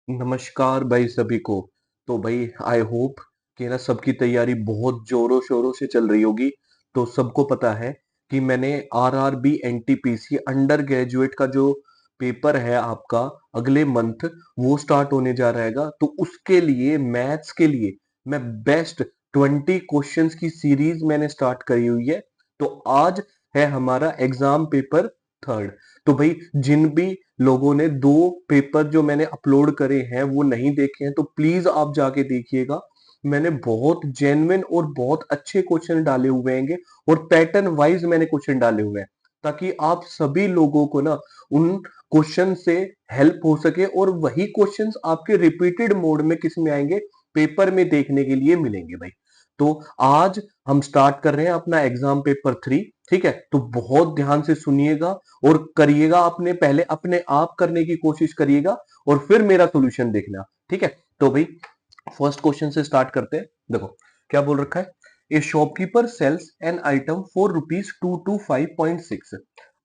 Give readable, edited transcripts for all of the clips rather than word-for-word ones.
नमस्कार भाई सभी को। तो भाई आई होप कि ना सबकी तैयारी बहुत जोरों शोरों से चल रही होगी। तो सबको पता है कि मैंने आरआरबी एनटीपीसी अंडर ग्रेजुएट का जो पेपर है आपका अगले मंथ वो स्टार्ट होने जा रहेगा। तो उसके लिए मैथ्स के लिए मैं बेस्ट 20 क्वेश्चंस की सीरीज मैंने स्टार्ट करी हुई है। तो आज है हमारा एग्जाम पेपर थर्ड। तो भाई जिन भी लोगों ने दो पेपर जो मैंने अपलोड करे हैं वो नहीं देखे हैं तो प्लीज आप जाके देखिएगा। मैंने बहुत जेन्युइन और बहुत अच्छे क्वेश्चन डाले हुए हैं और पैटर्न वाइज मैंने क्वेश्चन डाले हुए हैं ताकि आप सभी लोगों को ना उन क्वेश्चन से हेल्प हो सके और वही क्वेश्चंस आपके रिपीटेड मोड में किस में आएंगे, पेपर में देखने के लिए मिलेंगे भाई। तो आज हम स्टार्ट कर रहे हैं अपना एग्जाम पेपर थ्री। ठीक है, तो बहुत ध्यान से सुनिएगा और करिएगा। आपने पहले अपने आप करने की कोशिश करिएगा और फिर मेरा सॉल्यूशन देखना। ठीक है, तो भाई फर्स्ट क्वेश्चन से स्टार्ट करते हैं। देखो क्या बोल रखा है। A shopkeeper sells an item for ₹225.6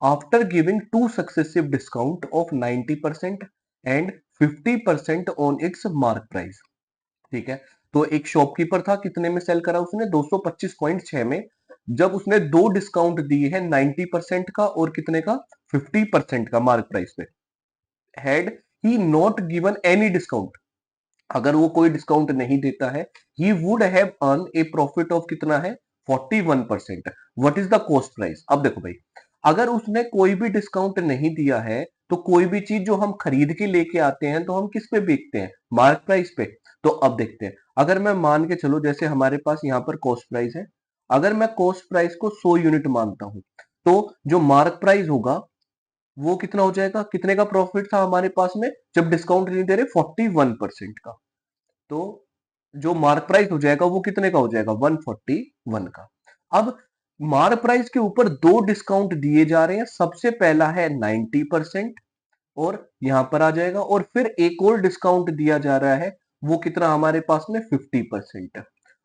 after giving two successive discount of 90% and 50% on its mark price. ठीक है, तो एक शॉपकीपर था, कितने में सेल करा उसने 225.6 में। जब उसने दो डिस्काउंट दिए हैं 90% का और कितने का 50% का मार्क प्राइस पे। Had he not given any discount, अगर वो कोई डिस्काउंट नहीं देता है, he would have earn A profit of कितना है 41%। What is the cost price. अब देखो भाई, अगर उसने कोई भी डिस्काउंट नहीं दिया है तो कोई भी चीज जो हम खरीद के लेके आते हैं तो हम किस पे बेचते हैं, मार्क प्राइस पे। तो अब देखते हैं, अगर मैं मान के चलो जैसे हमारे पास यहाँ पर कॉस्ट प्राइस है, अगर मैं कॉस्ट प्राइस को 100 यूनिट मानता हूं तो जो मार्क प्राइस होगा वो कितना हो जाएगा, कितने का प्रॉफिट था हमारे पास में जब डिस्काउंट नहीं दे रहे 41% का। तो जो मार्क प्राइस हो जाएगा वो कितने का हो जाएगा 141 का। अब मार्क प्राइस के ऊपर दो डिस्काउंट दिए जा रहे हैं, सबसे पहला है 90% और यहां पर आ जाएगा, और फिर एक और डिस्काउंट दिया जा रहा है वो कितना हमारे पास में 50%।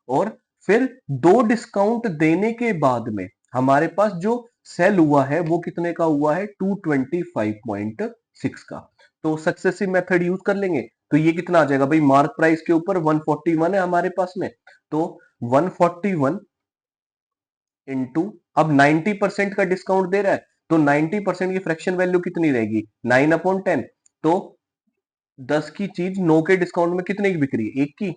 और फिर दो डिस्काउंट देने के बाद में हमारे पास जो सेल हुआ है वो कितने का हुआ है 225.6 का। तो सक्सेसिव मेथड यूज कर लेंगे तो ये कितना आ जाएगा भाई, मार्क प्राइस के ऊपर 141 है हमारे पास में, तो 141 इंटू, अब 90% का डिस्काउंट दे रहा है तो 90% की फ्रैक्शन वैल्यू कितनी रहेगी 9/10। तो 10 की चीज 9 के डिस्काउंट में कितने की बिक रही है, एक की,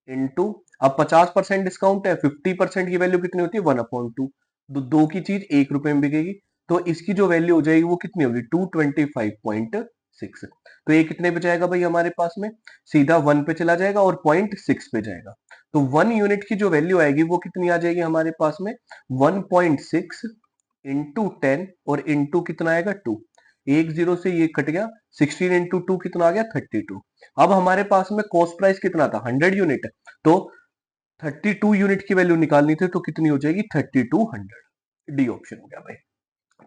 इंटू, अब 50% डिस्काउंट है, 50% की वैल्यू कितनी होती है 1/2। तो दो की चीज ₹1 में बिकेगी, तो इसकी जो वैल्यू हो जाएगी वो कितनी होगी 225.6। तो ये कितने पे जाएगा भाई हमारे पास में, सीधा 1 पे चला जाएगा और 0.6 पे जाएगा। तो 1 यूनिट की जो वैल्यू आएगी वो कितनी आ जाएगी हमारे पास में 1.6 इंटू 10 और इंटू कितना आएगा 2। एक जीरो से ये कट गया, 16 इंटू 2 कितना आ गया 32। अब हमारे पास में कॉस्ट प्राइस कितना था 100 यूनिट, तो 32 यूनिट की वैल्यू निकालनी थी तो कितनी हो जाएगी 3200। डी ऑप्शन हो गया भाई।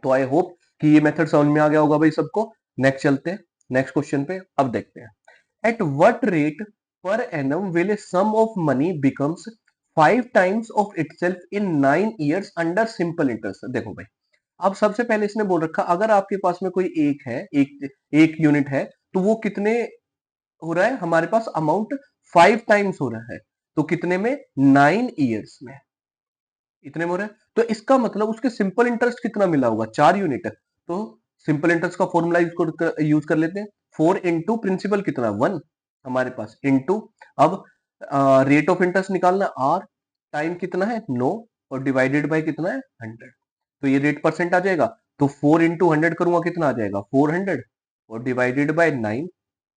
तो आई होप कि ये मेथड समझ में आ गया होगा भाई सबको। नेक्स्ट चलते हैं, नेक्स्ट क्वेश्चन पे अब देखते हैं। At what rate per annum will a sum of money becomes 5 times of itself in 9 years under simple interest. देखो भाई, अब सबसे पहले इसने बोल रखा अगर आपके पास में कोई एक है, एक यूनिट है, तो वो कितने हो रहा है हमारे पास अमाउंट 5 times हो रहा है, तो कितने में 9 years में, इतने में हो रहा है। तो इसका मतलब उसके सिंपल इंटरेस्ट कितना मिला होगा 4 यूनिट। तो सिंपल इंटरेस्ट का फॉर्मूला यूज कर लेते हैं, 4 इंटू प्रिंसिपल कितना 1 हमारे पास, इंटू, अब रेट ऑफ इंटरेस्ट निकालना आर, टाइम कितना है 9 और डिवाइडेड बाय कितना है 100। तो ये रेट परसेंट आ जाएगा, तो 4 इंटू 100 करूंगा कितना आ जाएगा 400 और divided by 9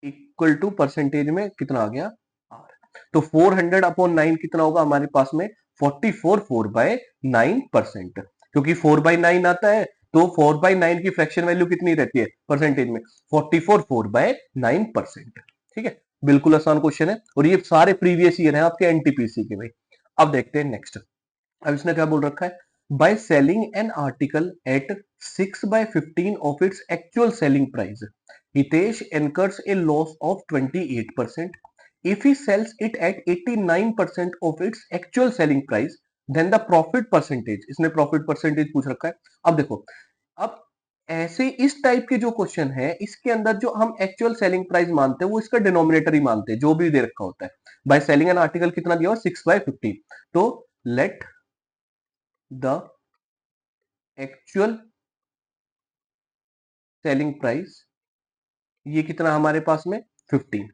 equal to percentage में कितना आ गया आर। तो 400/9 कितना होगा हमारे पास में 44/9%, क्योंकि 4/9 आता है तो 4/9 की फ्रैक्शन वैल्यू कितनी रहती है परसेंटेज में 44/9%। ठीक है, बिल्कुल आसान क्वेश्चन है और ये सारे प्रीवियस ईयर हैं आपके एनटीपीसी के भाई। अब देखते हैं नेक्स्ट। अब इसने क्या बोल रखा है, by selling an article at 6/15 of its actual selling price Hitesh incurs a loss of 28%. If he sells it at 89% of its actual selling price, then the profit percentage, इसने प्रॉफिट परसेंटेज पूछ रखा है। अब देखो, अब ऐसे इस टाइप के जो क्वेश्चन है, इसके अंदर जो हम एक्चुअल सेलिंग प्राइस मानते हैं वो इसका डिनोमिनेटर ही मानते हैं, जो भी दे रखा होता है। बाय सेलिंग एन आर्टिकल कितना दिया हुआ, 6/15। तो let the actual selling price, ये कितना हमारे पास में 15।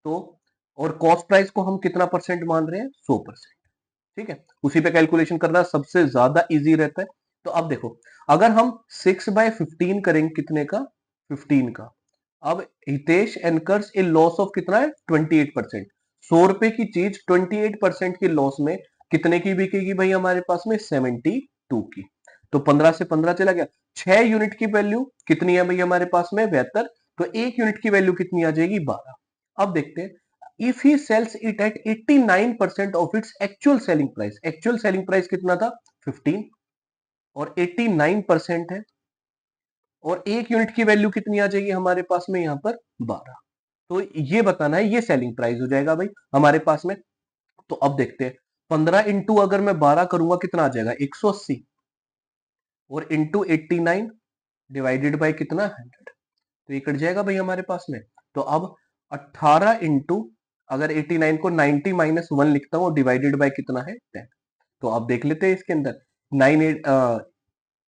तो और कॉस्ट प्राइस को हम कितना परसेंट मान रहे हैं, 100%। ठीक है, उसी पे कैलकुलेशन करना सबसे ज्यादा इजी रहता है। तो अब देखो, अगर हम 6/15 करेंगे कितने का, 15 का। अब हितेश एनकर्स ए लॉस ऑफ कितना है, 28%। 100 रुपए की चीज 28% की लॉस में कितने की बिकेगी भाई हमारे पास में, 72 की। तो 15 से 15 चला गया, 6 यूनिट की वैल्यू कितनी है भाई हमारे पास में, 72। तो 1 यूनिट की वैल्यू कितनी आ जाएगी, 12। अब देखते हैं, if he sells it at 89% of its actual selling price, actual selling price कितना था, 15, और 89% है, और 1 यूनिट की वैल्यू कितनी आ जाएगी हमारे पास में यहाँ पर, 12। तो ये बताना है, ये सेलिंग प्राइस हो जाएगा भाई हमारे पास में। तो अब देखते हैं, 15 इंटू अगर मैं 12 करूंगा कितना आ जाएगा, 180, और इंटू 89 डिवाइडेड बाय कितना, 100। तो ये कट जाएगा भाई हमारे पास में। तो अब 18 इंटू, अगर 89 को 90 माइनस 1 लिखता हूं, डिवाइडेड बाय कितना है, 10। तो अब देख लेते हैं इसके अंदर, 9 8,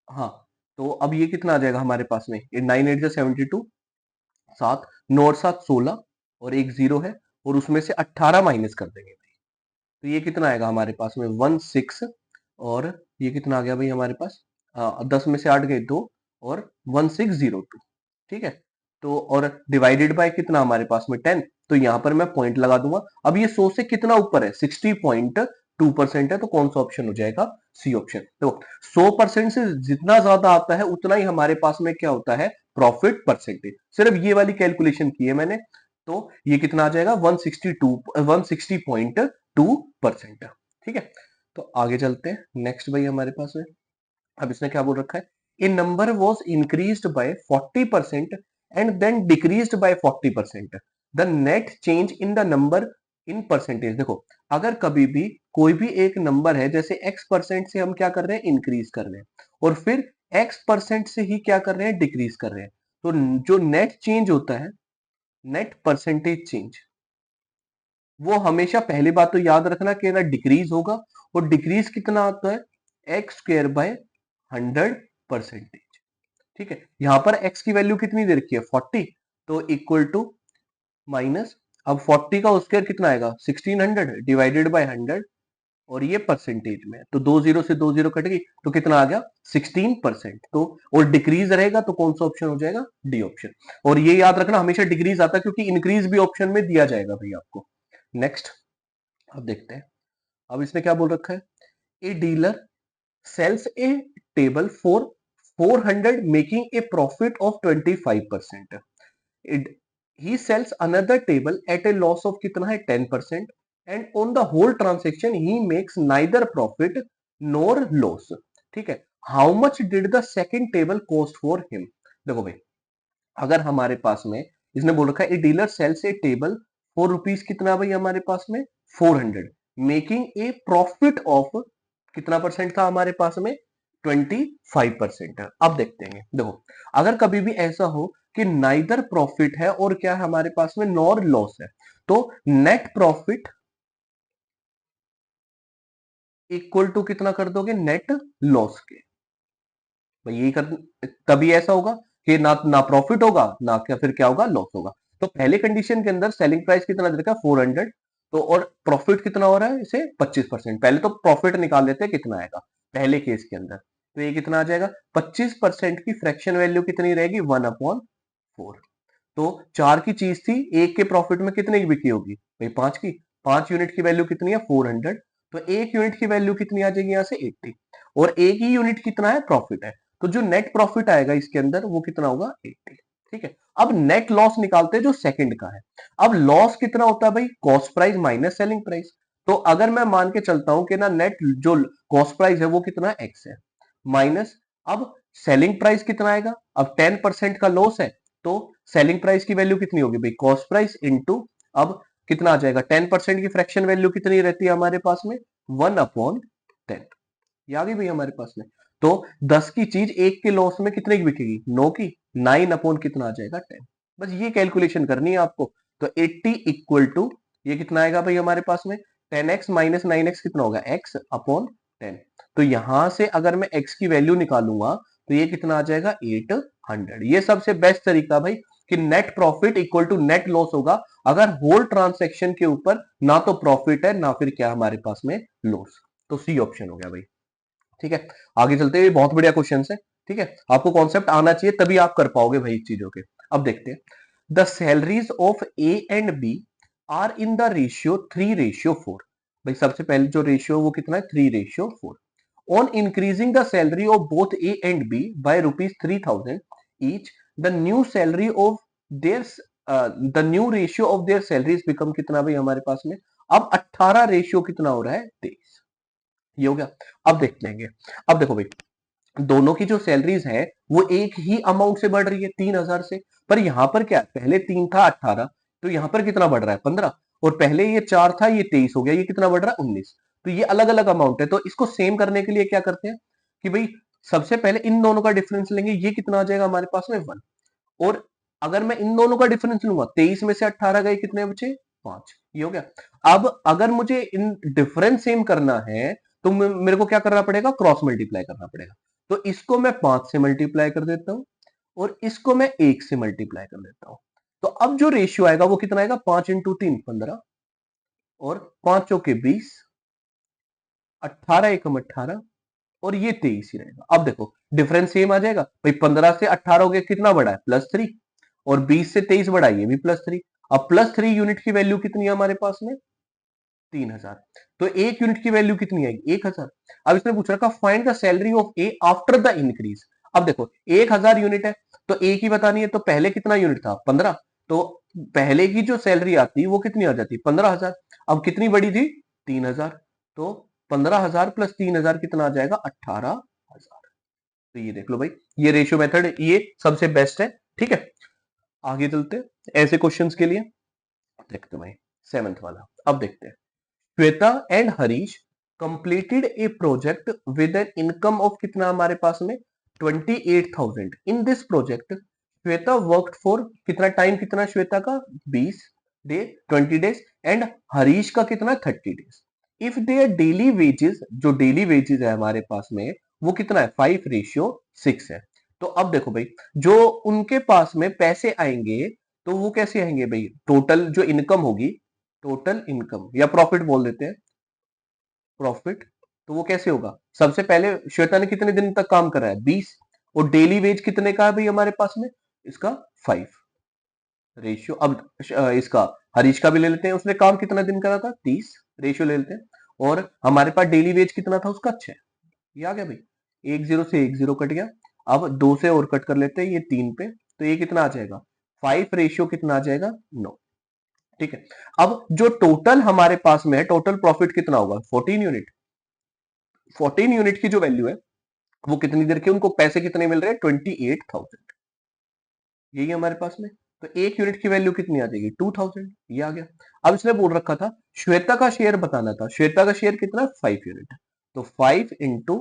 हाँ। तो अब ये कितना आ जाएगा हमारे पास में, 9 8 72, 7 9 और 7 16, और एक जीरो है, और उसमें से 18 माइनस कर देंगे भाई। तो ये कितना आएगा हमारे पास में, 16। और ये कितना आ गया भाई हमारे पास, 10 में से 8 गए 2, और 1602। ठीक है, तो और डिवाइडेड बाय कितना हमारे पास में, 10। तो यहां पर मैं पॉइंट लगा दूंगा। अब ये 100 से कितना ऊपर है, 60.2% है, तो कौन सा ऑप्शन हो जाएगा, सी ऑप्शन। तो 100% से जितना ज्यादा आता है उतना ही हमारे पास में क्या होता है, प्रॉफिट परसेंटेज। सिर्फ ये वाली कैलकुलेशन की है मैंने। तो ये कितना आ जाएगा, 160.2%। ठीक है, तो आगे चलते हैं नेक्स्ट भाई हमारे पास में। अब इसने क्या बोल रखा है, a number was increased by 40% and then decreased by 40%, the net change in the number in percentage. देखो, अगर कभी भी कोई भी एक नंबर है, जैसे x% से हम क्या कर रहे हैं, इंक्रीज कर रहे हैं, और फिर x% से ही क्या कर रहे हैं, डिक्रीज कर रहे हैं। तो जो नेट चेंज होता है, नेट परसेंटेज चेंज, वो हमेशा, पहली बात तो याद रखना कि ना डिक्रीज होगा, और डिक्रीज कितना आता है, x² by 100%। ठीक है, यहां पर x की वैल्यू कितनी दे रखी है, 40। तो इक्वल टू माइनस, अब 40 का स्क्वायर कितना आएगा, 1600 डिवाइडेड बाय 100, और ये परसेंटेज में है, तो 2 जीरो से 2 जीरो कट गई, तो कितना आ गया, 16%। तो और डिक्रीज रहेगा तो कौन सा ऑप्शन हो जाएगा, डी ऑप्शन। और ये याद रखना, हमेशा डिक्रीज आता है, क्योंकि इंक्रीज भी ऑप्शन में दिया जाएगा भाई आपको। नेक्स्ट, अब देखते हैं, अब इसने क्या बोल रखा है, a dealer sells a table for 400 making a profit of 25%. It, he sells another table at a loss of कितना है, 10%, and on the whole transaction he makes neither profit nor loss. ठीक है, how much did the second table cost for him? देखो भाई, अगर हमारे पास में इसने बोल रखा है, a dealer sells a table for rupees कितना भाई हमारे पास में, 400, मेकिंग ए प्रॉफिट ऑफ कितना परसेंट था हमारे पास में, 25%। अब देखते हैं, देखो, अगर कभी भी ऐसा हो कि नाइदर प्रॉफिट है और क्या है हमारे पास में, नॉर लॉस है, तो नेट प्रॉफिट इक्वल टू कितना कर दोगे, नेट लॉस के। भाई यही कर, तभी ऐसा होगा कि ना ना प्रॉफिट होगा, ना क्या फिर क्या होगा, लॉस होगा। तो पहले कंडीशन के अंदर सेलिंग प्राइस कितना दे रखा है, 400। तो और प्रॉफिट कितना हो रहा है इसे, 25%। पहले तो प्रॉफिट निकाल लेते हैं कितना आएगा पहले केस के अंदर। तो ये कितना आ जाएगा, 25% की फ्रैक्शन वैल्यू कितनी रहेगी, 1/4। तो 4 की चीज थी, एक के प्रॉफिट में कितने की बिकी होगी भाई, 5 की। 5 यूनिट की वैल्यू कितनी है, 400। तो एक यूनिट की वैल्यू कितनी आ जाएगी यहाँ से, 80। और एक ही यूनिट कितना है, प्रॉफिट है। तो जो नेट प्रॉफिट आएगा इसके अंदर वो कितना होगा, 80। ठीक है, अब नेट लॉस निकालते हैं जो सेकंड का है। अब लॉस कितना होता है भाई, cost price minus selling price. तो अगर मैं मान के चलता हूं कि ना नेट जो कॉस्ट प्राइस है वो कितना, एक्स है, माइनस, अब सेलिंग प्राइस कितना आएगा, अब 10% का लॉस है, तो सेलिंग प्राइस की वैल्यू कितनी होगी भाई, कॉस्ट प्राइस इंटू, अब कितना आ जाएगा, 10% की फ्रैक्शन वैल्यू कितनी रहती है हमारे पास में, 1/10। ये आ गई भाई हमारे पास में। तो 10 की चीज 1 के लॉस में कितने की बिकेगी? 9 की। 9 अपॉन कितना आ जाएगा? 10। बस ये कैलकुलेशन करनी है आपको। तो 80 इक्वल टू ये कितना आएगा भाई हमारे पास में? 10x माइनस 9x कितना होगा? x upon 10। तो यहां से अगर मैं x की वैल्यू निकालूंगा तो ये कितना आ जाएगा? 800। ये सबसे बेस्ट तरीका भाई कि net profit equal to net loss होगा अगर होल ट्रांसेक्शन के ऊपर ना तो प्रॉफिट है ना फिर क्या हमारे पास में लॉस। तो सी ऑप्शन हो गया भाई। ठीक है, आगे चलते हैं। बहुत बढ़िया क्वेश्चन है। ठीक है, आपको कॉन्सेप्ट आना चाहिए तभी आप कर पाओगे भाई चीजों के। अब देखते हैं, the salaries of A and B are in the ratio 3:4। भाई सबसे पहले जो रेशियो वो कितना है? 3:4। On increasing the salary of both A and B by ₹3,000 each, the new salary of their the new ratio of their salaries become कितना भाई हमारे पास में? अब 18 रेशियो कितना हो रहा है? 23। ये हो गया। अब देखते हैं। अब देखो भाई, दोनों की जो सैलरीज है वो एक ही अमाउंट से बढ़ रही है 3,000 से। पर यहां पर क्या, पहले 3 था 18, तो यहां पर कितना बढ़ रहा है? 15। और पहले ये 4 था, ये 23 हो गया, ये कितना बढ़ रहा है? 19। तो ये अलग अलग अमाउंट है। तो इसको सेम करने के लिए क्या करते हैं कि भाई सबसे पहले इन दोनों का डिफरेंस लेंगे। ये कितना आ जाएगा हमारे पास में? 1। और अगर मैं इन दोनों का डिफरेंस लूंगा, 23 में से 18 गए, कितने बचे? 5। ये हो गया। अब अगर मुझे इन डिफरेंस सेम करना है तो मेरे को क्या करना पड़ेगा? क्रॉस मल्टीप्लाई करना पड़ेगा। तो इसको मैं 5 से मल्टीप्लाई कर देता हूं और इसको मैं 1 से मल्टीप्लाई कर देता हूं। तो अब जो रेशियो आएगा वो कितना आएगा? 5 इंटू 3 15 और 5 चौके 20, 18 एकम 18 और ये 23 ही रहेगा। अब देखो डिफरेंस सेम आ जाएगा भाई। 15 से 18 हो गया, कितना बढ़ा है? +3। और 20 से 23 बढ़ा, ये भी +3। अब +3 यूनिट की वैल्यू कितनी है हमारे पास में? 3,000। तो एक यूनिट की वैल्यू कितनी आएगी? 1,000। अब इसने पूछ रखा find the salary of A after the increase. अब देखो 1,000 यूनिट है तो एक ही बतानी है। तो पहले कितना यूनिट था? 15। तो पहले की जो सैलरी आती वो कितनी आ जाती? 15,000। अब कितनी बड़ी थी? 3,000। तो 15,000 प्लस 3,000 कितना आ जाएगा? 18,000। तो ये देख लो भाई, ये रेशियो मेथड ये सबसे बेस्ट है। ठीक है, आगे चलते हैं ऐसे क्वेश्चंस के लिए। देखते हैं भाई 7th वाला। अब देखते हैं, Shweta and Harish completed A project with an income of कितना हमारे पास में? 28,000। In this project Shweta worked for कितना टाइम? कितना श्वेता का? 20 डे, 20 डेज। एंड हरीश का कितना? 30 days. If their daily wages, जो डेली वेजेस है हमारे पास में वो कितना है? 5:6 है। तो अब देखो भाई, जो उनके पास में पैसे आएंगे तो वो कैसे आएंगे भाई? टोटल जो इनकम होगी, टोटल इनकम या प्रॉफिट बोल देते हैं, प्रॉफिट। तो वो कैसे होगा? सबसे पहले श्वेता ने कितने दिन तक काम करा है? 20। और डेली वेज कितने का है भाई हमारे पास में? इसका 5 रेशियो। अब इसका हरीश का भी ले लेते हैं, उसने काम कितना दिन करा था? 30। रेशियो ले लेते हैं। और हमारे पास डेली वेज कितना था उसका? 6। ये आ गया भाई, 1 0 से 1 0 कट गया। अब 2 से और कट कर लेते हैं, ये 3 पे। तो ये कितना आ जाएगा? 5 रेशियो कितना आ जाएगा? 9। ठीक है, अब जो टोटल हमारे पास में है, टोटल प्रॉफिट कितना होगा? 14 यूनिट। 14 यूनिट की जो वैल्यू है वो कितनी देर के, उनको पैसे कितने मिल रहे हैं? 28,000। यही है हमारे पास में। तो एक यूनिट की वैल्यू कितनी आ जाएगी? 2,000। ये आ गया। अब इसने बोल रखा था श्वेता का शेयर बताना था। श्वेता का शेयर कितना? 5 यूनिट। तो 5 इंटू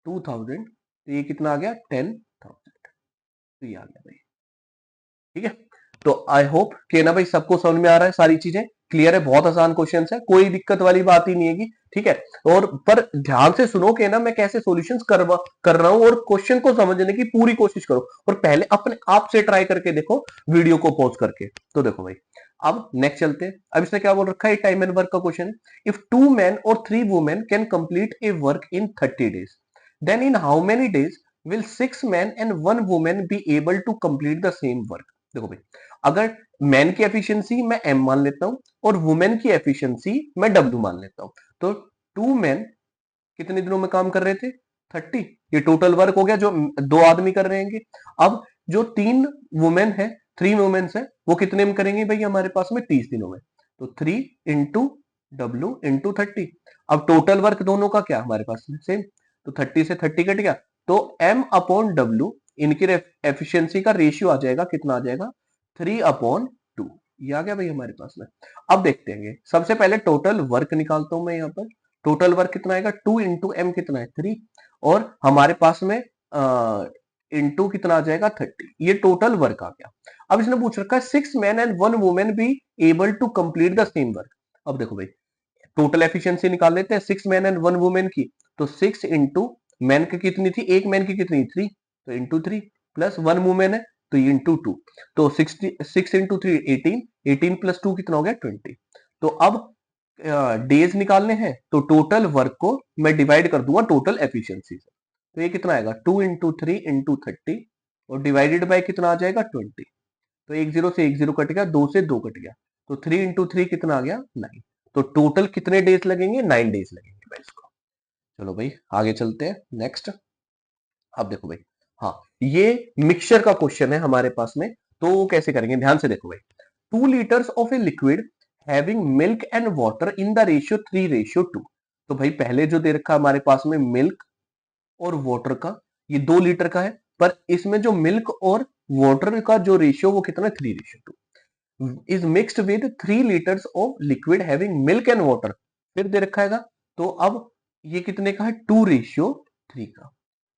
2,000, तो ये कितना आ गया? 10,000। तो ये आ गया भाई। ठीक है, तो आई होप कि ना भाई सबको समझ में आ रहा है, सारी चीजें क्लियर है। बहुत आसान क्वेश्चन है, कोई दिक्कत वाली बात ही नहीं है। ठीक है, और पर ध्यान से सुनो कि ना मैं कैसे सॉल्यूशंस कर रहा हूं और क्वेश्चन को समझने की पूरी कोशिश करो। और पहले अपने आप से ट्राई करके देखो, वीडियो को पॉज करके। तो देखो भाई, अब नेक्स्ट चलते हैं। अब इसने क्या बोल रखा है? टाइम एंड वर्क का क्वेश्चन। इफ 2 men और 3 women can complete a work in 30 days, then in how many days will 6 men and 1 woman be able to complete the same work? देखो भाई, अगर मैन की एफिशिएंसी मैं M मान लेता हूं और वुमेन की एफिशिएंसी मैं डब्ल्यू मान लेता हूं, तो 2 मैन कितने दिनों में काम कर रहे थे? 30। ये टोटल वर्क हो गया जो 2 आदमी कर रहे हैं। अब जो 3 वुमेन है, 3 वुमेन्स है, वो कितने में करेंगे भाई हमारे पास में? 30 दिनों में। तो 3 इंटू डब्ल्यू इंटू 30। अब टोटल वर्क दोनों का क्या हमारे पास में? सेम। तो 30 से 30 कट गया, तो एम अपॉन डब्ल्यू, इनकी एफिशिएंसी का रेशियो आ जाएगा, कितना आ जाएगा? 3/2। ये आ गया भाई हमारे पास में। अब देखते हैं, सबसे पहले टोटल वर्क निकालता हूं मैं यहां पर। टोटल वर्क कितना आएगा 2 इंटू एम कितना है 3 और हमारे पास में इंटू कितना आ जाएगा 30। ये टोटल वर्क आ गया। अब इसने पूछ रखा है 6 man and 1 women be able to complete the same work. अब देखो भाई टोटल एफिशिएंसी निकाल लेते हैं 6 मैन एंड 1 वुमेन की। तो 6 इंटू मैन की कितनी थी, एक मैन की कितनी 3, तो इंटू 3 प्लस 1 वुमेन है तो इंटू 2, तो 6 इंटू 3 18, 18 प्लस 2 कितना हो गया 20। तो अब डेज निकालने हैं तो टोटल वर्क को मैं डिवाइड कर दूंगा टोटल एफिशिएंसी से। तो ये कितना आएगा 2 इंटू 3 इंटू 30 और डिवाइडेड बाय कितना आ जाएगा 20। तो एक जीरो से एक जीरो कट गया, दो से दो कट गया, तो 3 इंटू 3 कितना आ गया 9। तो टोटल कितने डेज लगेंगे 9 डेज लगेंगे भाई इसको। चलो भाई आगे चलते हैं नेक्स्ट। अब देखो भाई हाँ ये मिक्सचर का क्वेश्चन है हमारे पास में, तो कैसे करेंगे ध्यान से देखो भाई। 2 litres of a liquid having milk and water in the ratio 3:2। तो भाई पहले जो दे रखा है हमारे पास में मिल्क और वाटर का, ये 2 लीटर का है, पर इसमें जो मिल्क और वाटर का जो रेशियो वो कितना है 3:2 is mixed with 3 litres of liquid having milk and water. फिर दे रखा है तो अब ये कितने का है 2:3 का,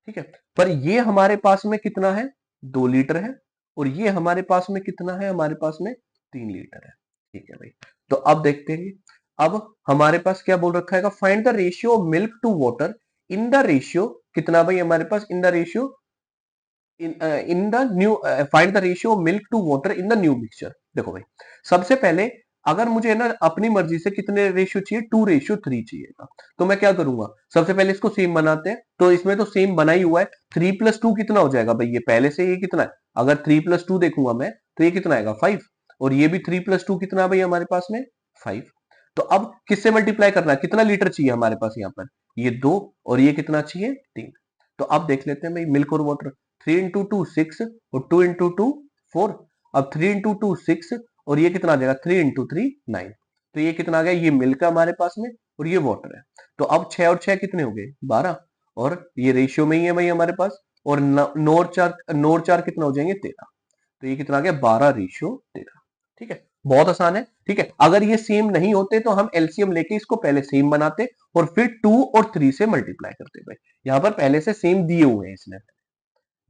ठीक है। पर ये हमारे पास में कितना है 2 लीटर है और ये हमारे पास में कितना है, हमारे पास में 3 लीटर है, ठीक है भाई। तो अब देखते हैं अब हमारे पास क्या बोल रखा है, find the ratio of milk to water in the ratio कितना भाई हमारे पास in the ratio in the new find the ratio of milk to water in the new mixture. देखो भाई सबसे पहले अगर मुझे ना अपनी मर्जी से कितने रेशियो चाहिए 2:3 चाहिए, तो मैं क्या करूंगा सबसे पहले इसको सेम बनाते हैं। तो इसमें तो सेम बना ही हुआ है, 3 प्लस 2 कितना हो जाएगा भाई, ये पहले से ये कितना है, अगर 3 प्लस 2 देखूंगा मैं तो ये कितना आएगा 5 और ये भी 3 प्लस 2 कितना भाई हमारे पास में 5। तो अब किससे मल्टीप्लाई करना है, कितना लीटर चाहिए हमारे पास यहाँ पर, ये 2 और ये कितना चाहिए 3। तो अब देख लेते हैं भाई मिल्क और वाटर, 3 इंटू 2 6 और 2 इंटू 2 4। अब 3 इंटू 2 6 और ये कितना आ जाएगा 3 इंटू 3 9। तो ये कितना आ गया, ये मिल्क है हमारे पास में और ये वाटर है। तो अब 6 और 6 कितने हो गए 12 और ये रेशियो में ही है भाई हमारे पास, और 9 और 4 कितना हो जाएंगे 13। तो ये कितना आ गया 12:13, ठीक है। बहुत आसान है, ठीक है। अगर ये सेम नहीं होते तो हम एलसीएम लेके इसको पहले सेम बनाते और फिर 2 और 3 से मल्टीप्लाई करते भाई, यहां पर पहले से सेम दिए हुए हैं इसने।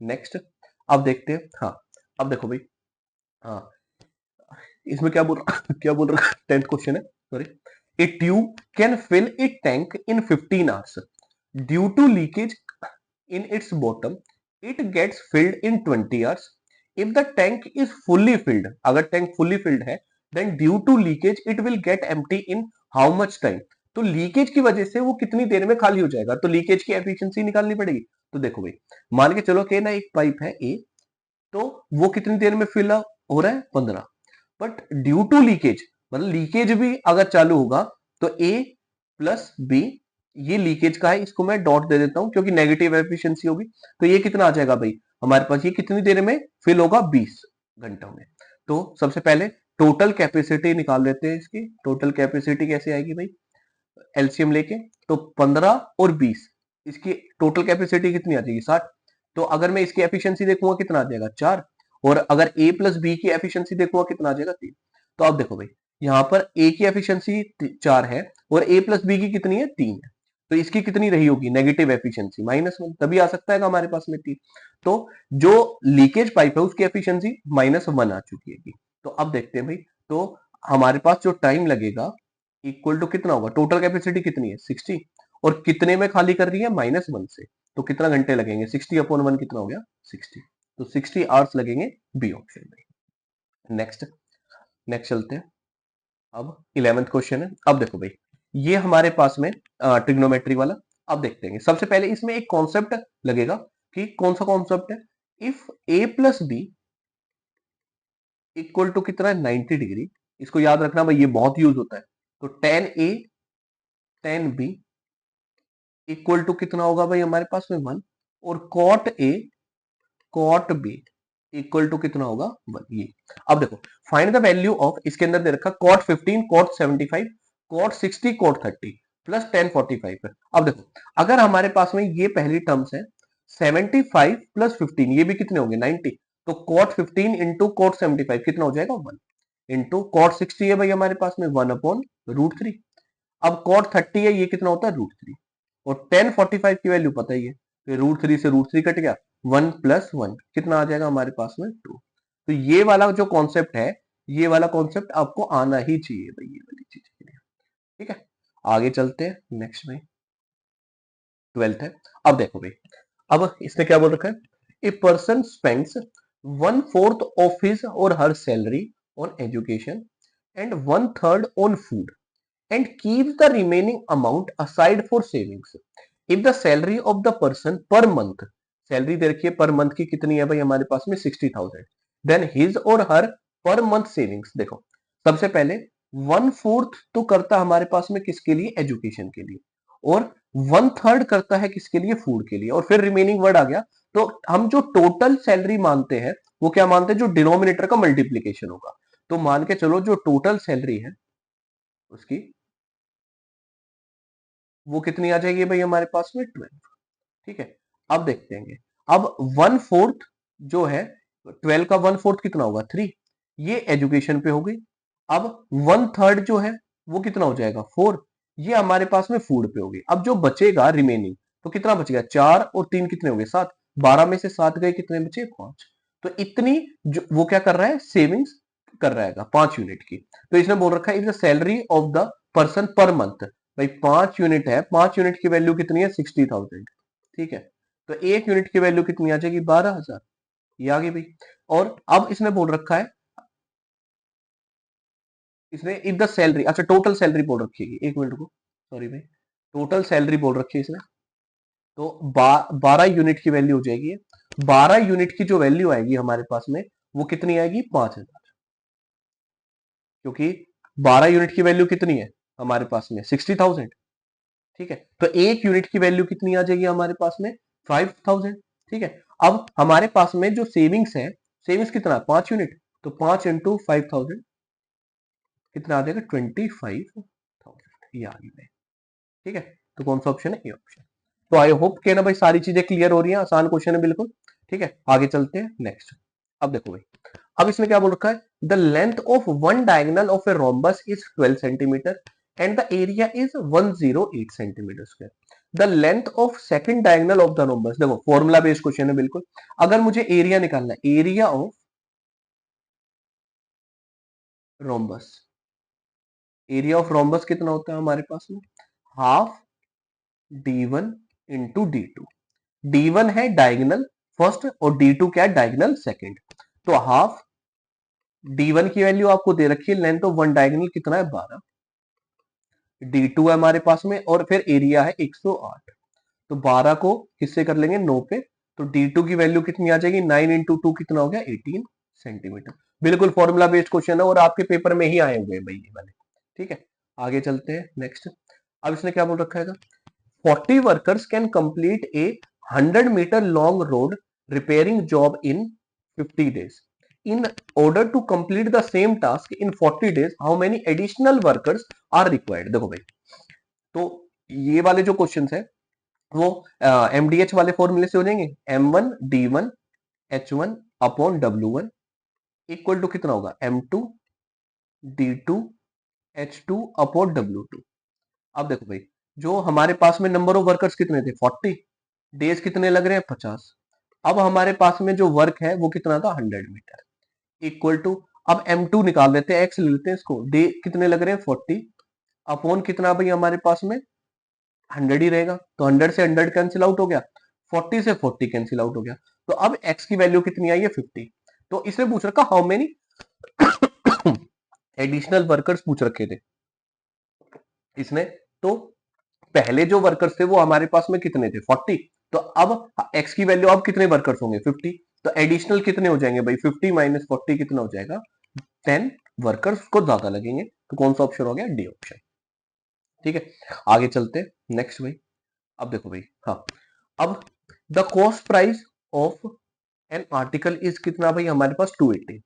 नेक्स्ट अब देखते हैं हाँ। अब देखो भाई हाँ इसमें क्या बोल क्या बोल रहा है 10th क्वेश्चन है sorry. A tube can fill a tank in 15 hours due to leakage in its bottom it gets filled in 20 hours if the tank is fully filled। अगर टैंक fully filled है then due to leakage it will get empty in how much time। तो leakage की वजह से वो कितनी देर में खाली हो जाएगा, तो लीकेज की एफिशिएंसी निकालनी पड़ेगी। तो देखो भाई मान के चलो कि ना एक पाइप है ए, तो वो कितनी देर में फिल हो रहा है 15, बट ड्यू टू लीकेज मतलब लीकेज भी अगर चालू होगा तो ए प्लस बी, ये लीकेज का है इसको मैं डॉट दे देता हूं क्योंकि नेगेटिव एफिशिएंसी होगी। तो ये कितना आ जाएगा भाई हमारे पास, ये कितनी देर में फिल होगा 20 घंटों में। तो सबसे पहले टोटल कैपेसिटी निकाल लेते हैं इसकी। टोटल कैपेसिटी कैसे आएगी भाई, एलसीएम लेके, तो 15 और 20 इसकी टोटल कैपेसिटी कितनी आ जाएगी 60। तो अगर मैं इसकी एफिशिएंसी देखूंगा कितना आ जाएगा 4, और अगर ए प्लस बी की एफिशिएंसी देखूंगा कितना आ जाएगा 3। तो अब देखो भाई यहाँ पर ए की एफिशिएंसी 4 है और ए प्लस बी की कितनी है 3 है, तो इसकी कितनी रही होगी नेगेटिव एफिशिएंसी -1, तभी आ सकता है हमारे पास में 3। तो जो लीकेज पाइप है उसकी एफिशिएंसी -1 आ चुकी है। तो अब देखते हैं भाई, तो हमारे पास जो टाइम लगेगा इक्वल टू कितना होगा, टोटल कैपेसिटी कितनी है 60 और कितने में खाली कर रही है -1 से, तो कितना घंटे लगेंगे 60/1 कितना हो गया 60। तो 60 आवर्स लगेंगे बी ऑप्शन में। नेक्स्ट नेक्स्ट चलते हैं। अब 11th क्वेश्चन है। अब देखो भाई ये हमारे पास में ट्रिग्नोमेट्री वाला। अब देखते हैं सबसे पहले इसमें एक कॉन्सेप्ट लगेगा कि कौन सा कॉन्सेप्ट है, if A plus B equal to कितना है 90 डिग्री। इसको याद रखना भाई ये बहुत यूज होता है। तो tan A tan B equal to कितना होगा भाई हमारे पास में 1, और cot A cot B equal to कितना होगा 1 ये। अब देखो फाइंड द वैल्यू ऑफ, इसके अंदर दे रखा cot 15 cot 75 cot 60 cot 30 plus tan 45 है। अब देखो अगर हमारे पास में ये पहली टर्म्स है 75 प्लस 15 ये भी कितने होंगे 90, तो cot 15 इंटू cot 75 कितना हो जाएगा 1 इंटू cot 60 है भाई हमारे पास में 1/√3। अब cot 30 है, ये कितना होता है √3, और tan 45 की वैल्यू पता ही है, तो √3 से √3 कट गया, 1 + 1 कितना आ जाएगा हमारे पास में 2। तो ये वाला जो कॉन्सेप्ट है, ये वाला कॉन्सेप्ट आपको आना ही चाहिए भाई, ये वाली चीज के लिए। ठीक है, आगे चलते हैं नेक्स्ट में, 12th है। अब देखो भाई, अब इसने क्या बोल रखा है, a person spends 1/4 of his or her salary on education and 1/3 on food and keeps the remaining amount aside for savings. If the salary of the person per month, salary दे रखी है पर मंथ की कितनी है भाई हमारे पास में 60,000, then his or her per month savings, देखो सबसे पहले 1/4 तो करता हमारे पास में किसके लिए, एजुकेशन के लिए, और 1/3 करता है किसके लिए, फूड के लिए, और फिर रिमेनिंग वर्ड आ गया। तो हम जो टोटल सैलरी मानते हैं वो क्या मानते हैं, जो डिनोमिनेटर का मल्टीप्लीकेशन होगा। तो मान के चलो जो टोटल सैलरी है उसकी वो कितनी आ जाएगी भाई हमारे पास में 12। ठीक है, अब देखते हैं, अब 1/4 जो है, 12 का 1/4 कितना होगा 3, ये एजुकेशन पे हो गई। अब 1/3 जो है वो कितना हो जाएगा 4, ये हमारे पास में फूड पे होगी। अब जो बचेगा रिमेनिंग, तो कितना बचेगा 4 और 3 कितने हो गए 7, 12 में से 7 गए, कितने बचे 5। तो इतनी जो वो क्या कर रहा है, सेविंग्स कर रहा है 5 यूनिट की। तो इसने बोल रखा है is the salary of the person per month, भाई 5 यूनिट है, 5 यूनिट की वैल्यू कितनी है 60,000। ठीक है, तो 1 यूनिट की वैल्यू कितनी आ जाएगी 12,000, ये आ गई भाई। और अब इसने बोल रखा है, इसने इफ द सैलरी, अच्छा टोटल सैलरी बोल रखी है, एक मिनट को, सॉरी भाई, टोटल सैलरी बोल रखी है इसने, तो 12 यूनिट की वैल्यू हो जाएगी, 12 यूनिट की जो वैल्यू आएगी हमारे पास में वो कितनी आएगी 5,000, क्योंकि 12 यूनिट की वैल्यू कितनी है हमारे पास में 60,000। ठीक है, तो 1 यूनिट की वैल्यू कितनी आ जाएगी हमारे पास में 5,000। ठीक है, अब हमारे पास में जो सेविंग्स है, सेविंग्स कितना 5 यूनिट, तो 5 इंटू 5,000 कितना आ जाएगा 25,000, ये आ गई। ठीक है, तो कौन सा ऑप्शन है, ये ऑप्शन। तो आई होप के ना भाई सारी चीजें क्लियर हो रही हैं, आसान क्वेश्चन है बिल्कुल। ठीक है, आगे चलते हैं नेक्स्ट। अब देखो भाई, अब इसमें क्या बोल रखा है, the length of one diagonal of a rhombus is 12 centimetre and the area is 108 centimetre square. The length of second diagonal of the rhombus, देखो फॉर्मूला बेस्ड क्वेश्चन है बिल्कुल। अगर मुझे एरिया निकालना है, area of rhombus, area of rhombus कितना होता है हमारे पास में, half d1 into d2। d1 है डायगोनल फर्स्ट और d2 क्या है, डायगोनल सेकंड। तो हाफ d1 की वैल्यू आपको दे रखी है, लेंथ ऑफ वन डायगोनल कितना है 12, d2 है हमारे पास में, और फिर एरिया है 108। तो 12 को किससे कर लेंगे 9 पे, तो d2 की वैल्यू कितनी आ जाएगी 9 इंटू 2 कितना हो गया 18 सेंटीमीटर। बिल्कुल फॉर्मूला बेस्ड क्वेश्चन है और आपके पेपर में ही आए हुए हैं भाई ये वाले। ठीक है, आगे चलते हैं नेक्स्ट। अब इसने क्या बोल रखा है, 40 workers can complete a 100-meter long road repairing job in 50 days. In order to complete the same task in 40 days, how many additional workers are required? देखो भाई, तो ये वाले जो क्वेश्चंस है वो एमडीएच वाले फॉर्मूले से हो जाएंगे, m1 d1 h1 upon w1 equal to कितना होगा m2 d2 h2 upon w2। अब देखो भाई, जो हमारे पास में नंबर ऑफ वर्कर्स कितने थे 40, डेज कितने लग रहे हैं 50। अब हमारे पास में जो वर्क है वो कितना था 100 मीटर, इक्वल टू, अब m2 निकाल लेते हैं, x ले लेते हैं इसको, डे कितने लग रहे हैं 40 अपॉन कितना भाई हमारे पास में 100 ही रहेगा, तो 100 से 100 कैंसिल आउट हो गया, 40 से 40 कैंसिल आउट हो गया। तो अब x की वैल्यू कितनी आई है 50। तो इसमें पूछ रखा हाउ मेनी एडिशनल वर्कर्स पूछ रखे थे इसने। तो पहले जो वर्कर्स थे वो हमारे पास में कितने थे 40, तो अब x की वैल्यू अब कितने वर्कर्स होंगे 50, तो एडिशनल कितने हो जाएंगे भाई 50 माइनस 40 कितना हो जाएगा 10 वर्कर्स को ज्यादा लगेंगे। तो कौन सा ऑप्शन हो गया डी ऑप्शन। ठीक है, आगे चलते हैं नेक्स्ट भाई। अब देखो भाई, हाँ, अब the cost price of an article is कितना भाई हमारे पास 280।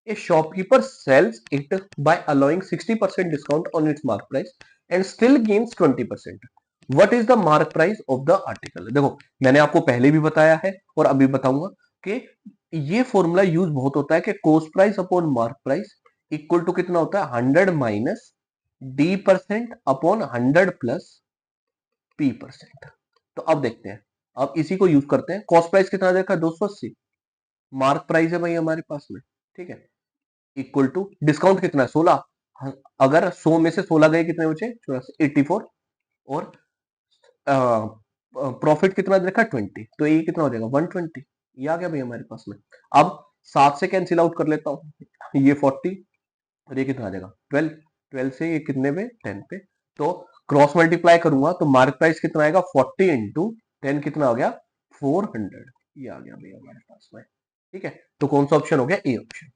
A shopkeeper sells it by allowing 60% discount on its mark price and still gains 20%। What is the mark price of the article. देखो मैंने आपको पहले भी बताया है और अभी बताऊंगा कि ये फॉर्मूला यूज बहुत होता है कि cost price upon mark price equal to कितना होता है 100 minus D% upon 100 plus P%। तो अब देखते हैं, अब इसी को यूज करते हैं। कॉस्ट प्राइस कितना देखा, 280। मार्क प्राइस है भाई हमारे पास में, ठीक है, इक्वल टू डिस्काउंट कितना है, 16। अगर 100 में से 16 गए, कितने बचे, 84। और प्रॉफिट कितना देखा, 20। तो ये कितना हो जाएगा, 120। ये आ गया भाई हमारे पास में। अब 7 से कैंसिल आउट कर लेता हूं, ये 40 और ये कितना आ जाएगा, 12। 12 से ये कितने पे, 10 पे। तो क्रॉस मल्टीप्लाई करूंगा तो मार्क प्राइस कितना आएगा, 40 इंटू 10 कितना हो गया, 400। ये आ गया भाई हमारे पास में, ठीक है। तो कौन सा ऑप्शन हो गया, ए ऑप्शन,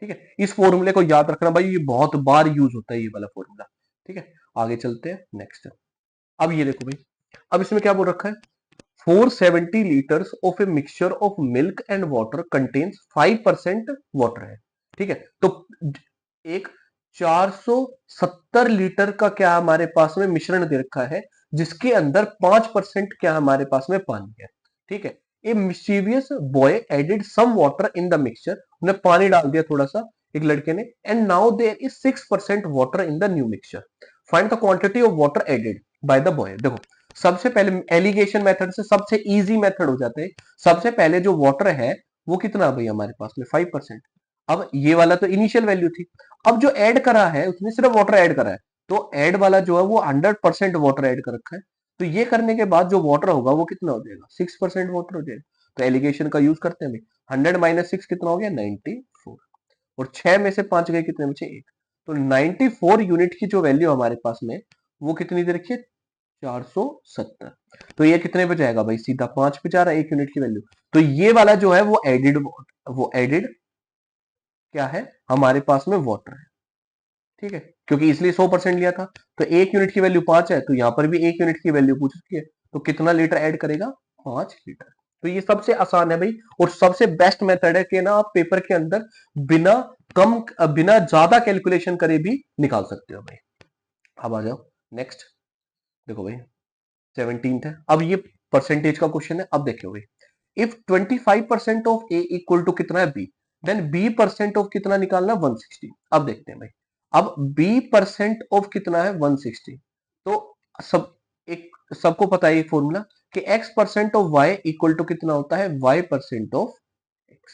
ठीक है। इस फॉर्मूले को याद रखना भाई, ये बहुत बार यूज होता है ये वाला फॉर्मूला, ठीक है। आगे चलते हैं नेक्स्ट। अब ये देखो भाई, अब इसमें क्या बोल रखा है, 470 litres of a mixture of milk and water contains 5% water है, ठीक है। तो एक 470 लीटर का क्या हमारे पास में मिश्रण दे रखा है, जिसके अंदर 5% क्या हमारे पास में पानी है, ठीक है। A mischievous boy added some water in the mixture, उन्हें पानी डाल दिया थोड़ा सा एक लड़के ने, and now there is 6% water in the new mixture, find the quantity of water added by the boy. देखो, सबसे पहले एलिगेशन मेथड से सबसे इजी मेथड हो जाते हैं। सबसे पहले जो वाटर है वो कितना भाई हमारे पास में, 5%। अब ये वाला तो इनिशियल वैल्यू थी, अब जो ऐड करा है उसने सिर्फ वाटर ऐड करा है, तो ऐड वाला जो है वो 100% वाटर ऐड कर रखा है। तो ये करने के बाद जो वाटर होगा वो कितना हो जाएगा, 6% वाटर हो जाएगा। तो एलिगेशन का यूज करते हैं भाई, 100 माइनस 6 कितना हो गया, 94। और 6 में से 5 गए, कितने बचे, 1। तो 94 यूनिट की जो वैल्यू हमारे पास में वो कितनी दे रखी है, 470। तो ये कितने पे जाएगा भाई, सीधा 5 पे जा रहा है, 1 यूनिट की वैल्यू। तो ये वाला जो है वो एडिड क्या है हमारे पास में, वाटर है, ठीक है। क्योंकि इसलिए 100% लिया था। तो 1 यूनिट की वैल्यू 5 है, तो यहां पर भी 1 यूनिट की वैल्यू पूछ रखी है, तो कितना लीटर ऐड करेगा, 5 लीटर। तो ये सबसे आसान है भाई, और सबसे बेस्ट मेथड है कि ना आप पेपर के अंदर बिना बिना ज्यादा कैलकुलेशन करे भी निकाल सकते हो भाई। अब आ जाओ नेक्स्ट, देखो भाई 17th है। अब ये परसेंटेज का क्वेश्चन है। अब देखियो भाई, if 25% of A equal to कितना है, बी, देन बी परसेंट ऑफ कितना निकालना, 160। अब देखते हैं भाई, अब बी परसेंट ऑफ कितना है, 160। तो सब एक सबको पता है ये फॉर्मूला कि x percent of y equal to कितना होता है, y परसेंट ऑफ x।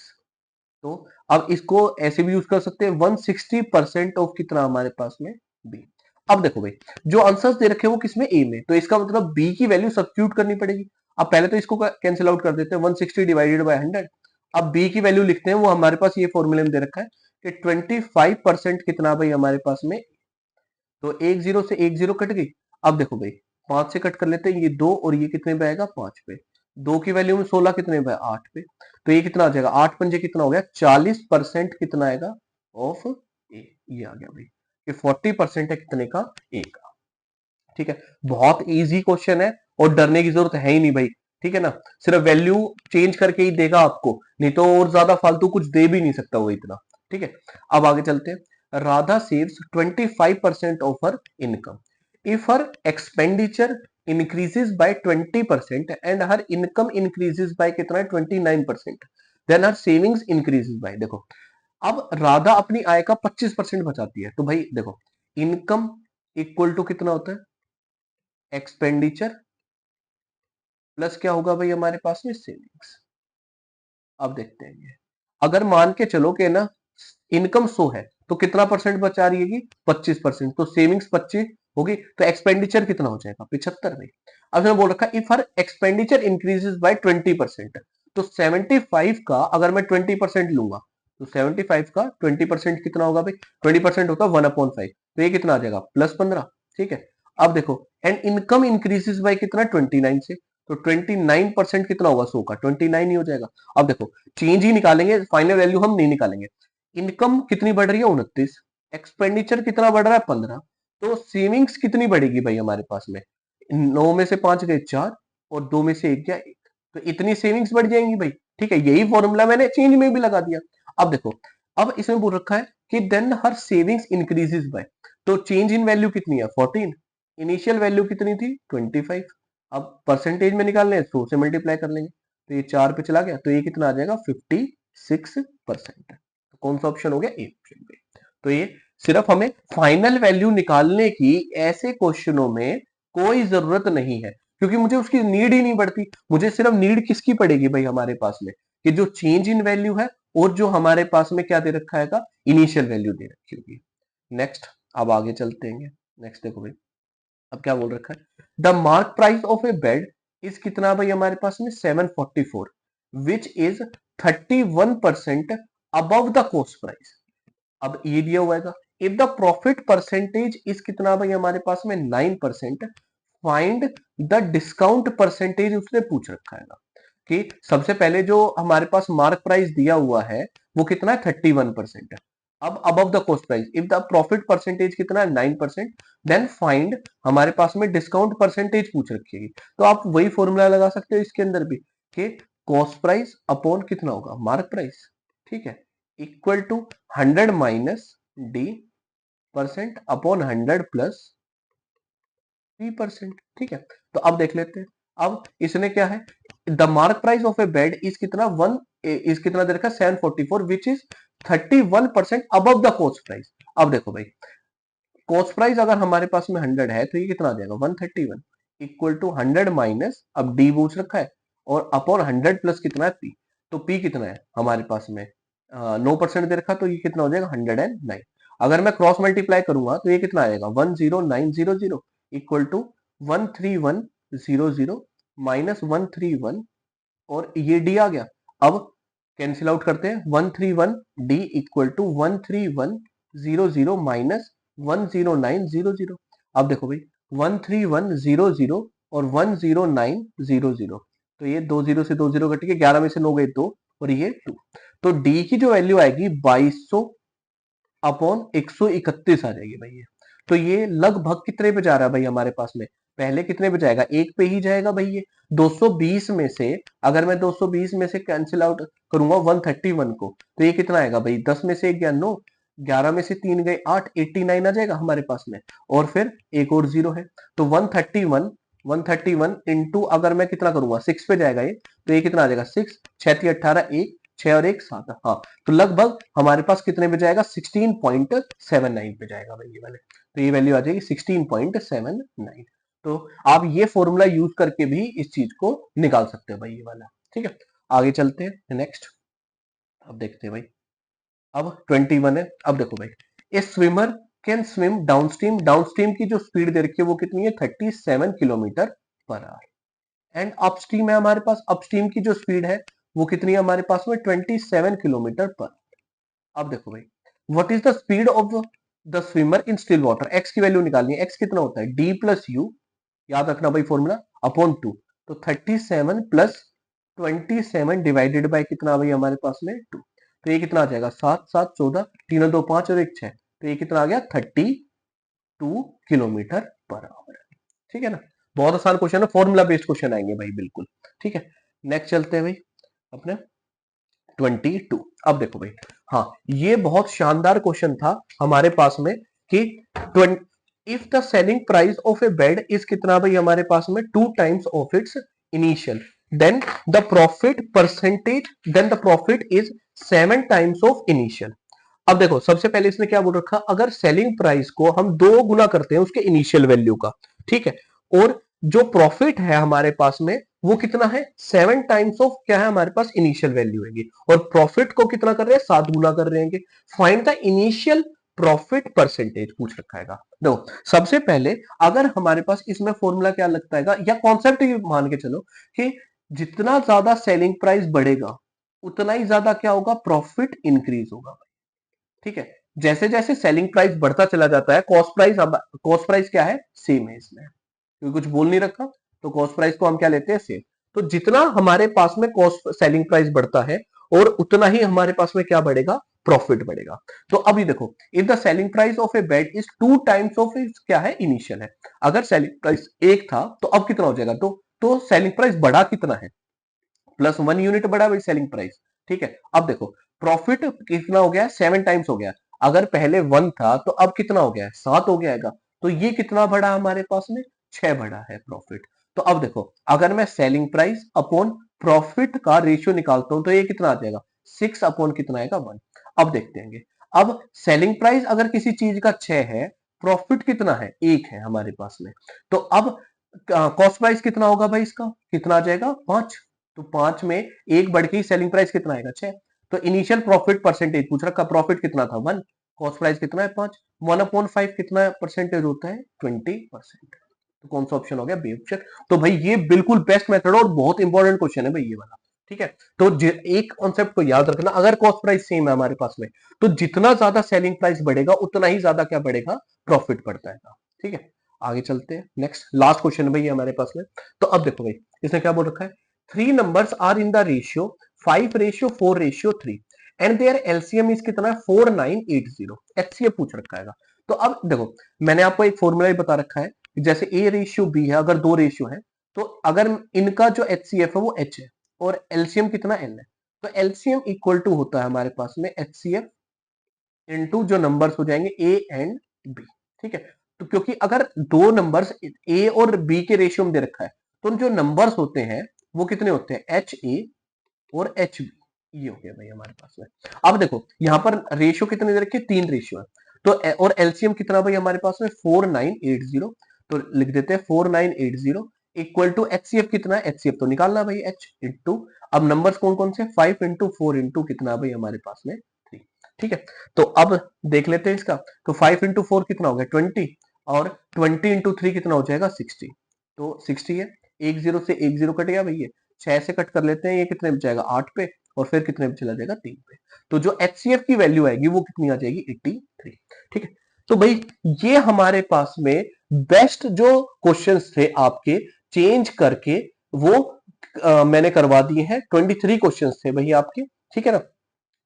तो अब इसको ऐसे भी यूज कर सकते हैं, 160% ऑफ कितना हमारे पास में, बी। अब देखो भाई, जो आंसर्स दे रखे हैं वो किसमें, ए में, तो इसका मतलब बी की वैल्यू सब्स्टिट्यूट करनी पड़ेगी। अब पहले तो इसको कैंसिल आउट कर देते हैं, 160 डिवाइडेड बाय 100। अब बी की वैल्यू लिखते हैं, वो हमारे पास ये फॉर्मूले में दे रखा है कि 25% कितना भाई हमारे पास में, तो एक जीरो से एक जीरो कट गई। अब देखो भाई, 5 से कट कर लेते हैं, ये 2 और ये कितने पे आएगा, 5 पे। 2 की वैल्यू में 16 कितने पे, 8 पे। तो ये कितना आ जाएगा, 8 पंजे कितना हो गया, 40% कितना आएगा ऑफ ए। ये आ गया भाई, ये 40% है कितने का, ए का, ठीक है। बहुत इजी क्वेश्चन है और डरने की जरूरत है ही नहीं भाई, ठीक है ना। सिर्फ वैल्यू चेंज करके ही देगा आपको, नहीं तो और ज्यादा फालतू कुछ दे भी नहीं सकता वो इतना, ठीक है। अब आगे चलते हैं। Radha saves 25% of her income if her expenditure increases by 20% and her income increases by कितना है, 29%, then her savings increases by. देखो, अब राधा अपनी आय का 25% बचाती है, तो भाई देखो, इनकम इक्वल टू कितना होता है, एक्सपेंडिचर प्लस क्या होगा भाई हमारे पास में, सेविंग्स। अब देखते हैं ये, अगर मान के चलो कि ना इनकम 100 है, तो कितना परसेंट बचा रही है, 25%, तो सेविंग्स 25 होगी, तो एक्सपेंडिचर कितना हो जाएगा, 75 भाई। अब इसमें बोल रखा है if her expenditure increases by 20%, तो 75 का अगर मैं 20% लूंगा, तो 75 का 20% कितना होगा भाई, 20% होता है 1/5, तो ये कितना आ जाएगा, +15, ठीक है। अब देखो, एंड इनकम इंक्रीजेस बाय कितना, 29 से, तो 29% कितना होगा, 100 का 29 ही हो जाएगा। अब देखो, चेंज ही निकालेंगे, फाइनल वैल्यू हम नहीं निकालेंगे। इनकम कितनी बढ़ रही है, 29, एक्सपेंडिचर कितना बढ़ रहा है, 15, तो सेविंग्स कितनी बढ़ेगी भाई हमारे पास में, 9 में से 5 गए 4 और 2 में से 1 गया 1, तो इतनी सेविंग्स बढ़ जाएंगी भाई, ठीक है। यही फॉर्मूला मैंने चेंज में भी लगा दिया। अब देखो, अब इसमें बोल रखा है कि then her savings increases by, तो चेंज इन वैल्यू कितनी है, 14, इनिशियल वैल्यू कितनी थी, 25। अब परसेंटेज में निकालने हैं, 100 से मल्टीप्लाई कर लेंगे, तो ये 4 पे चला गया, तो ये कितना आ जाएगा, 56%। तो कौन सा ऑप्शन हो गया, ए ऑप्शन पे। तो ये सिर्फ हमें फाइनल वैल्यू निकालने की ऐसे क्वेश्चनों में कोई जरूरत नहीं है, क्योंकि मुझे उसकी नीड ही नहीं पड़ती। मुझे सिर्फ नीड किसकी पड़ेगी भाई हमारे पास में, कि जो चेंज इन वैल्यू है और जो हमारे पास में क्या दे रखा है, इनिशियल वैल्यू दे रखी होगी। नेक्स्ट, अब आगे चलते हैं। नेक्स्ट देखो भाई, अब क्या बोल रखा है, the mark price of a bed is कितना भाई हमारे पास में 744, which is 31% above the cost price. अब ये दिया हुआ है, if the profit percentage is कितना भाई हमारे पास में 9%, फाइंड द डिस्काउंट परसेंटेज उसने पूछ रखा है कि सबसे पहले जो हमारे पास मार्क प्राइस दिया हुआ है वो कितना है, 31% है। अब above the cost price, if the profit percentage कितना है, 9%, देन फाइंड हमारे पास में डिस्काउंट परसेंटेज पूछ रखी है। तो आप वही फॉर्मूला लगा सकते हो इसके अंदर भी, कि कॉस्ट प्राइस अपॉन कितना होगा, मार्क प्राइस, ठीक है, equal to 100 minus D percent upon 100 plus 3%, ठीक है। तो अब देख लेते हैं, अब इसने क्या है, the mark price of a bed is कितना, वन इज कितना दे रखा है, 744, which is 31% above the cost price. अब देखो भाई, कॉस्ट प्राइस अगर हमारे पास में 100 है तो ये कितना आ जाएगा, 131 इक्वल टू 100 माइनस, अब डी पूछ रखा है, और अपॉन 100 प्लस कितना है, पी। तो पी कितना है हमारे पास में, 9% दे रखा, तो ये कितना हो जाएगा, 109। अगर मैं क्रॉस मल्टीप्लाई करूंगा तो ये कितना आएगा, 10900 इक्वल टू 13100 माइनस 131, और ये डी आ गया। अब कैंसिल आउट करते हैं, 131 डी इक्वल टू 13100 माइनस 10900। अब देखो भाई, 13100 और 10900, तो ये 20 से 20 कट के 11 में से 9 गए 2, और ये 2। तो डी की जो वैल्यू आएगी 2200 अपॉन 131 आ जाएगी भाई ये। तो ये लगभग कितने पे जा रहा है भाई हमारे पास में, पहले कितने पे जाएगा, एक पे ही जाएगा भाई ये। 220 में से अगर मैं 220 में से कैंसिल आउट करूंगा 131 को, तो ये कितना आएगा भाई, 10 में से 1 गया 9, 11 में से 3 गए 8, 89 आ जाएगा हमारे पास में, और फिर एक और जीरो है। तो 131 इंटू अगर मैं कितना करूंगा 6 पे जाएगा ये, तो ये कितना आ जाएगा 6, 6 18 1, 6 और 1 7, हाँ। तो लगभग हमारे पास कितने पे जाएगा, 16.79 पे जाएगा भाई ये वाले। तो ये वैल्यू आ जाएगी 16.79। तो आप ये फॉर्मूला यूज करके भी इस चीज को निकाल सकते हो भाई ये वाला, ठीक है। आगे चलते हैं नेक्स्ट, अब देखते हैं भाई, अब 21 है। अब देखो भाई, ए swimmer can swim downstream, downstream की जो स्पीड दे रखी है वो कितनी है, 37 kilometre per hour. And upstream है हमारे पास, अपस्ट्रीम की जो स्पीड है वो कितनी है हमारे पास में, 27 किलोमीटर पर। अब देखो भाई, what is the speed of the swimmer in still water, x की वैल्यू निकालनी है। एक्स कितना होता है, डी प्लस यू, याद रखना भाई फॉर्मूला, अपॉन 2। तो 37 प्लस 27 डिवाइडेड बाय कितना भाई हमारे पास में 2। तो ये कितना आ जाएगा, 7 7 14, 3 2 5 और 1 6, तो ये कितना आ गया, 32 किलोमीटर पर आवर। ठीक है ना, बहुत आसान क्वेश्चन है, फॉर्मूला बेस्ड क्वेश्चन आएंगे भाई बिल्कुल, ठीक है। नेक्स्ट चलते हैं भाई अपने 22। अब देखो भाई, हाँ ये बहुत शानदार क्वेश्चन था हमारे पास में, कि if the selling price of a bed is कितना भाई हमारे पास में, 2 times of its initial, then the profit percentage, then the profit is 7 times of initial. अब देखो सबसे पहले इसने क्या बोल रखा, अगर सेलिंग प्राइस को हम 2 गुना करते हैं उसके इनिशियल वैल्यू का, ठीक है, और जो प्रॉफिट है हमारे पास में वो कितना है, 7 टाइम्स ऑफ क्या है हमारे पास, इनिशियल वैल्यू है, और प्रॉफिट को कितना कर रहे हैं, 7 गुना कर रहे हैं। Find the initial profit percentage पूछ रखा है। देखो सबसे पहले अगर हमारे पास इसमें फॉर्मूला क्या लगता है, या कॉन्सेप्ट ही मान के चलो कि जितना ज्यादा सेलिंग प्राइस बढ़ेगा उतना ही ज्यादा क्या होगा, प्रॉफिट इंक्रीज होगा, ठीक है। जैसे जैसे सेलिंग प्राइस बढ़ता चला जाता है, कॉस्ट प्राइस क्या है, सेम है इसमें, क्योंकि कुछ बोल नहीं रखा, तो कॉस्ट प्राइस को हम क्या लेते हैं, सेम। तो जितना हमारे पास में कॉस्ट सेलिंग प्राइस बढ़ता है और उतना ही हमारे पास में क्या बढ़ेगा, प्रॉफिट बढ़ेगा। तो अभी देखो, if the selling price of a bed is 2 times of it's क्या है, इनिशियल है। अगर सेलिंग प्राइस 1 था तो अब कितना हो जाएगा, तो सेलिंग प्राइस बढ़ा कितना है, प्लस 1 यूनिट बढ़ा भाई सेलिंग प्राइस, ठीक है। अब देखो प्रॉफिट कितना हो गया, 7 टाइम्स हो गया। अगर पहले 1 था तो अब कितना हो गया है, 7 हो गया, तो ये कितना बढ़ा हमारे पास में, 6 बढ़ा है प्रॉफिट। तो अब देखो अगर मैं सेलिंग प्राइस अपॉन प्रॉफिट का रेशियो निकालता हूं तो ये कितना आ जाएगा, 6 अपॉन कितना आएगा, 1। अब देखते हैं अब सेलिंग प्राइस अगर किसी चीज का 6 है, प्रॉफिट कितना है, 1 है हमारे पास में। तो अब कॉस्ट प्राइस कितना होगा भाई, इसका कितना आ जाएगा, 5। तो 5 में एक बढ़ के सेलिंग प्राइस कितना आएगा, 6। तो इनिशियल प्रॉफिट परसेंटेज पूछ रखा, प्रॉफिट कितना था, 1, कॉस्ट प्राइस कितना है, 5, 1/5 कितना परसेंटेज होता है, 20%। तो कौन सा ऑप्शन हो गया, बी ऑप्शन। तो भाई ये बिल्कुल बेस्ट मेथड और बहुत इंपॉर्टेंट क्वेश्चन है भाई ये वाला। ठीक है, तो एक कॉन्सेप्ट को याद रखना, अगर कॉस्ट प्राइस सेम है हमारे पास में, तो जितना ज्यादा सेलिंग प्राइस बढ़ेगा उतना ही ज्यादा क्या बढ़ेगा, प्रॉफिट बढ़ता है। ठीक है, आगे चलते हैं, नेक्स्ट लास्ट क्वेश्चन भाई हमारे पास में। तो अब देखो भाई, इसने क्या बोल रखा है, 3 numbers are in the ratio 5:4:3 and their LCM is कितना है, 4980। एचसीएफ पूछ रखा है। तो अब देखो, मैंने आपको एक फॉर्मूला ही बता रखा है, जैसे A:B है, अगर 2 रेशियो है, तो अगर इनका जो एचसीएफ है वो H है और एलसीएम कितना L है, तो एलसीएम इक्वल टू होता है हमारे पास में एचसीएफ इनटू जो नंबर्स हो जाएंगे A एंड B। ठीक है, तो क्योंकि अगर दो नंबर्स A और B के रेशियो में दे रखा है, तो जो नंबर्स होते हैं वो कितने होते हैं, HA और HB। ये हो गया भाई हमारे पास में। अब देखो यहाँ पर रेशियो कितने दे रखे, 3 रेशियो है, तो और एलसीएम कितना भाई हमारे पास में, 4980। तो लिख देते हैं 4980 इक्वल टू एचसीएफ कितना है, एचसीएफ तो निकालना भाई H इंटू, अब नंबर्स कौन कौन से, 5 इंटू 4 इंटू कितना भाई हमारे पास में 3। ठीक है, तो अब देख लेते हैं इसका, तो 5 इंटू 4 कितना हो गया 20, और 20 इंटू 3 कितना हो जाएगा 60। तो 60 है, एक जीरो से एक जीरो कट गया भैया, 6 से कट कर लेते हैं, ये कितने में जाएगा 8 पे, और फिर कितने में चला जाएगा 3 पे। तो जो एचसीएफ की वैल्यू आएगी वो कितनी आ जाएगी, 83। ठीक है, तो भाई ये हमारे पास में बेस्ट जो क्वेश्चंस थे आपके चेंज करके वो मैंने करवा दिए हैं, 23 क्वेश्चंस थे भाई आपके। ठीक है ना,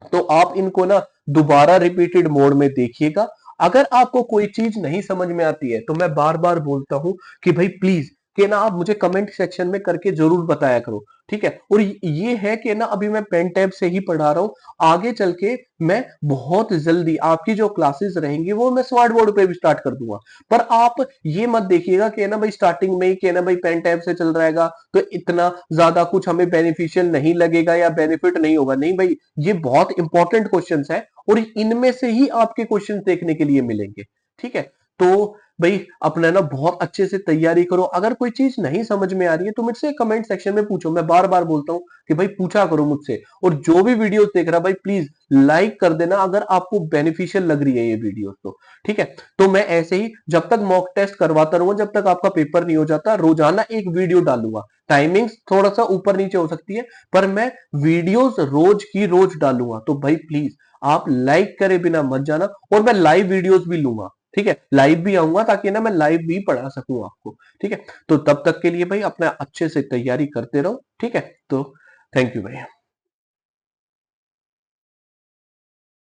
तो आप इनको ना दोबारा रिपीटेड मोड में देखिएगा। अगर आपको कोई चीज नहीं समझ में आती है तो मैं बार बार बोलता हूं कि भाई प्लीज कि ना आप मुझे कमेंट सेक्शन में करके जरूर बताया करो। ठीक है, और ये है कि ना अभी मैं पेन टैब से ही पढ़ा रहा हूं, आगे चल के मैं बहुत जल्दी आपकी जो क्लासेस रहेंगी वो मैं स्मार्ट बोर्ड पे भी स्टार्ट कर दूंगा। पर आप ये मत देखिएगा कि ना भाई स्टार्टिंग में ही कि ना भाई पेन टैब से चल रहेगा तो इतना ज्यादा कुछ हमें बेनिफिशियल नहीं लगेगा या बेनिफिट नहीं होगा। नहीं भाई, ये बहुत इंपॉर्टेंट क्वेश्चंस है और इनमें से ही आपके क्वेश्चंस देखने के लिए मिलेंगे। ठीक है, तो भाई अपना ना बहुत अच्छे से तैयारी करो। अगर कोई चीज नहीं समझ में आ रही है तो मुझसे कमेंट सेक्शन में पूछो, मैं बार बार बोलता हूं कि भाई पूछा करो मुझसे। और जो भी वीडियोस देख रहा भाई प्लीज लाइक कर देना अगर आपको बेनिफिशियल लग रही है ये वीडियो तो। ठीक है, तो मैं ऐसे ही जब तक मॉक टेस्ट करवाता रहूंगा, जब तक आपका पेपर नहीं हो जाता, रोजाना एक वीडियो डालूंगा। टाइमिंग्स थोड़ा सा ऊपर नीचे हो सकती है पर मैं वीडियोस रोज की रोज डालूंगा। तो भाई प्लीज आप लाइक करे बिना मत जाना, और मैं लाइव वीडियोस भी लूंगा। ठीक है, लाइव भी आऊंगा ताकि ना मैं लाइव भी पढ़ा सकूं आपको। ठीक है, तो तब तक के लिए भाई अपना अच्छे से तैयारी करते रहो। ठीक है, तो थैंक यू भाई।